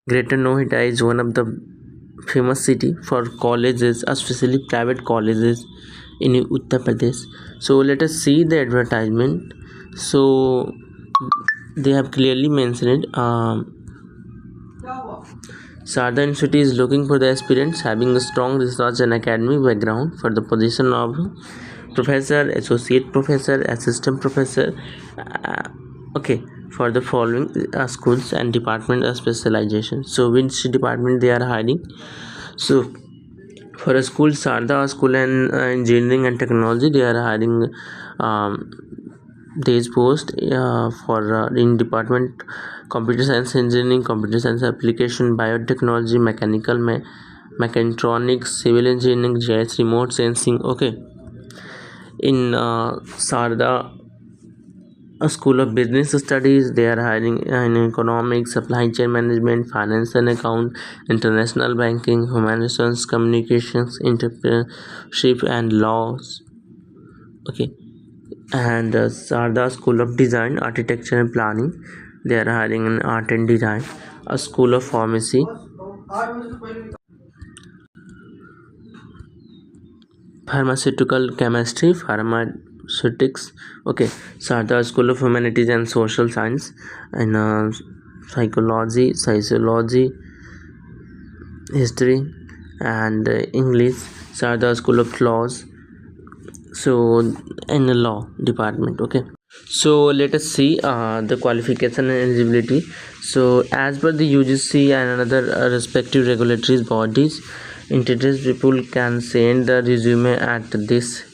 Greater Noida is one of the famous city for colleges, especially private colleges in Uttar Pradesh. So let us see the advertisement. So they have clearly mentioned it. Sarda Institute is looking for the aspirants having a strong research and academic background for the position of professor, associate professor, assistant professor. Okay, for the following schools and department of specialization. So which department they are hiring? So for a school, Sarda School and Engineering and Technology, they are hiring um, days post for in department computer science engineering, computer science application, biotechnology, mechatronics, civil engineering, GIS, remote sensing. Okay, in Sarda a school of business studies, they are hiring in economics, supply chain management, finance and account, international banking, human resource communications, entrepreneurship and laws. Okay, and Sarda School of Design, Architecture and Planning, they are hiring in art and design. A school of pharmacy, pharmaceutical chemistry, pharmaceutics. Okay, Sarda School of Humanities and Social Science, and psychology, sociology, history, and English. Sarda School of Laws. So in the law department. Okay, so let us see the qualification and eligibility. So as per the UGC and another respective regulatory bodies, interested people can send the resume at this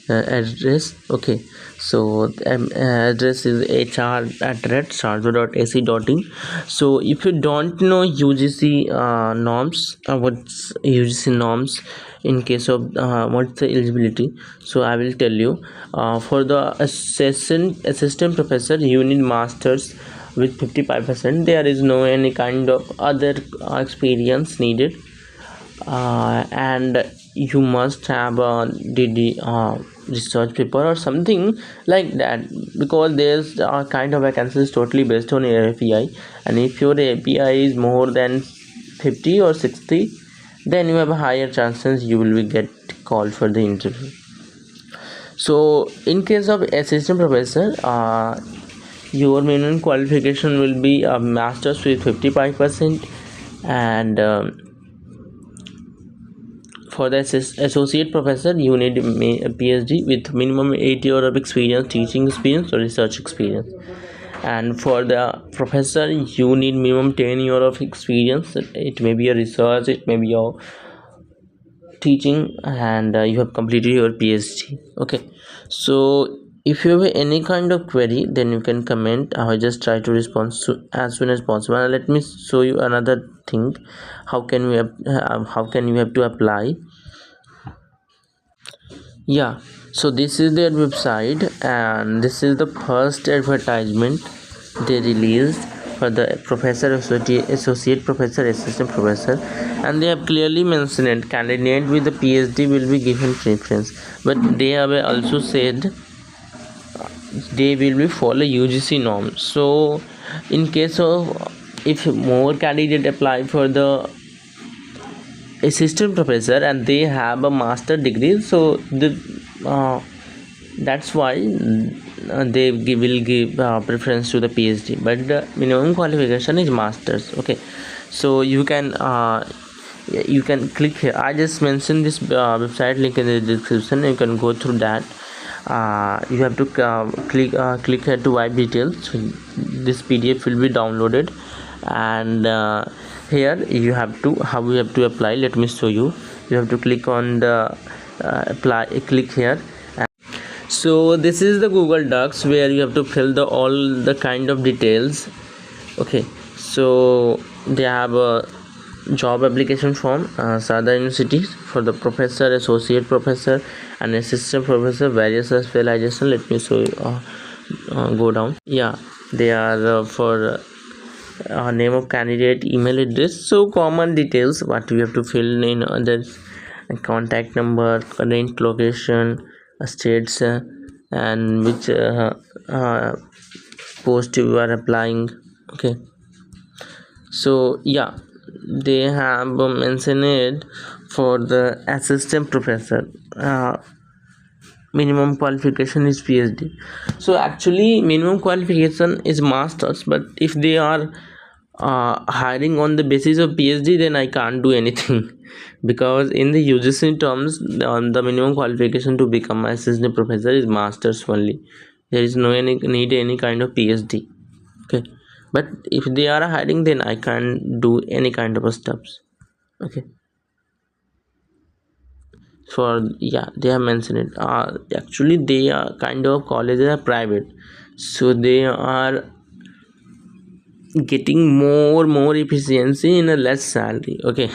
address. Okay, so address is hr@sharjah.ac.in. so if you don't know UGC norms, what's UGC norms in case of what's the eligibility, so I will tell you. For the assistant professor, you need masters with 55%. There is no any kind of other experience needed, and you must have a DD research paper or something like that, because there's a kind of vacancies totally based on your API, and if your API is more than 50 or 60, then you have a higher chances you will be get called for the interview. So in case of assistant professor, your minimum qualification will be a master's with 55%, and for the associate professor, you need a PhD with minimum 8 years of experience, teaching experience or research experience. And for the professor, you need minimum 10 years of experience. It may be a research, it may be your teaching, and you have completed your PhD. Okay, so if you have any kind of query, then you can comment. I will just try to respond as soon as possible. Now let me show you another thing. How can you have to apply? Yeah, so this is their website, and this is the first advertisement they released for the professor, associate professor, assistant professor, and they have clearly mentioned candidate with the PhD will be given preference, but they have also said they will be follow UGC norms. So in case of if more candidate apply for the assistant professor and they have a master degree, so that's why they will give preference to the PhD, but the minimum qualification is masters. Okay, so you can click here. I just mentioned this website link in the description. You can go through that. You have to click here to wipe details. So this PDF will be downloaded, and here you have to apply. Let me show you. You have to click on the apply. Click here. So this is the Google Docs where you have to fill all the kind of details. Okay, so they have a job application form, Sarda University for the professor, associate professor and assistant professor, various specialization. Let me show you. Go down. Yeah, they are for name of candidate, email address, so common details what you have to fill in, others contact number, current location, states, and which post you are applying. Okay, So yeah, they have mentioned it for the assistant professor. Minimum qualification is PhD. So actually minimum qualification is masters, but if they are hiring on the basis of PhD, then I can't do anything because in the UGC terms, the minimum qualification to become assistant professor is masters only. There is no any need any kind of PhD. Okay, but if they are hiring, then I can't do any kind of steps. Okay, for yeah, they have mentioned it. Actually they are kind of colleges are private, so they are getting more efficiency in a less salary. Okay,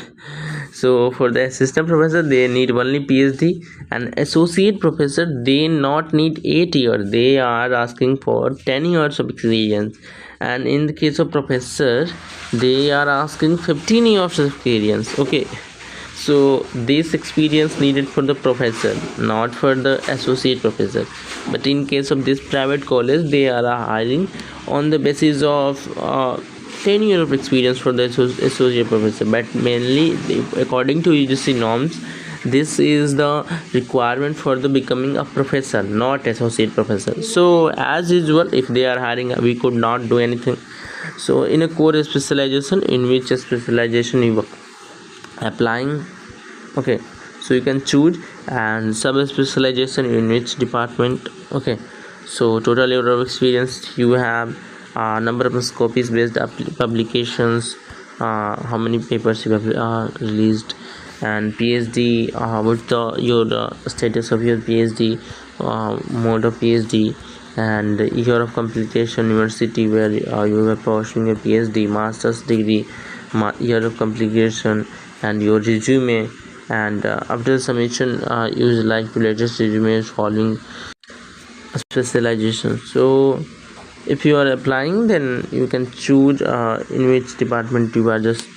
so for the assistant professor they need only PhD, and associate professor they not need 8 years, they are asking for 10 years of experience. And in the case of professor they are asking 15 years of experience. Okay, so this experience needed for the professor, not for the associate professor. But in case of this private college they are hiring on the basis of 10 years of experience for the associate professor. But mainly according to UGC norms, this is the requirement for the becoming a professor, not associate professor. So as usual, if they are hiring, we could not do anything. So in a core specialization, in which specialization you applying. Okay, so you can choose, and sub specialization in which department. Okay, so total year of experience you have, number of copies based publications, how many papers you have released, and PhD, what's the your status of your PhD, mode of PhD, and year of completion, university where you are pursuing a PhD, master's degree, year of completion, and your resume. And after submission, use like latest resumes following specialization. So if you are applying, then you can choose in which department you are just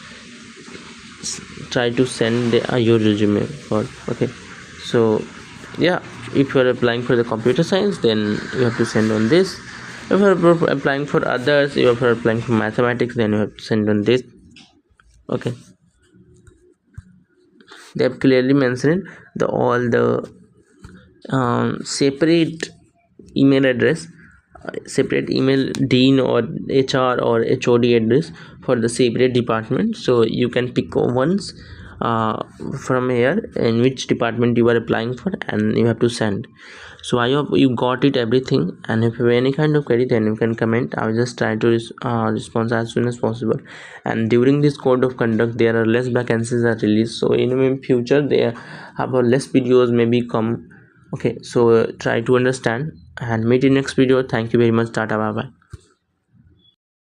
try to send your resume for. Okay, so yeah, if you are applying for the computer science, then you have to send on this. If you are applying for others, you are applying for mathematics, then you have to send on this. Okay, they have clearly mentioned the all the separate email address, separate email dean or HR or HOD address for the separate department. So you can pick once uh, from here in which department you are applying for, and you have to send. So I hope you got it everything, and if you have any kind of query, then you can comment. I will just try to respond as soon as possible. And during this code of conduct there are less vacancies are released, so in future there have a less videos maybe come. Okay, so try to understand, and meet in next video. Thank you very much. Tata, bye bye.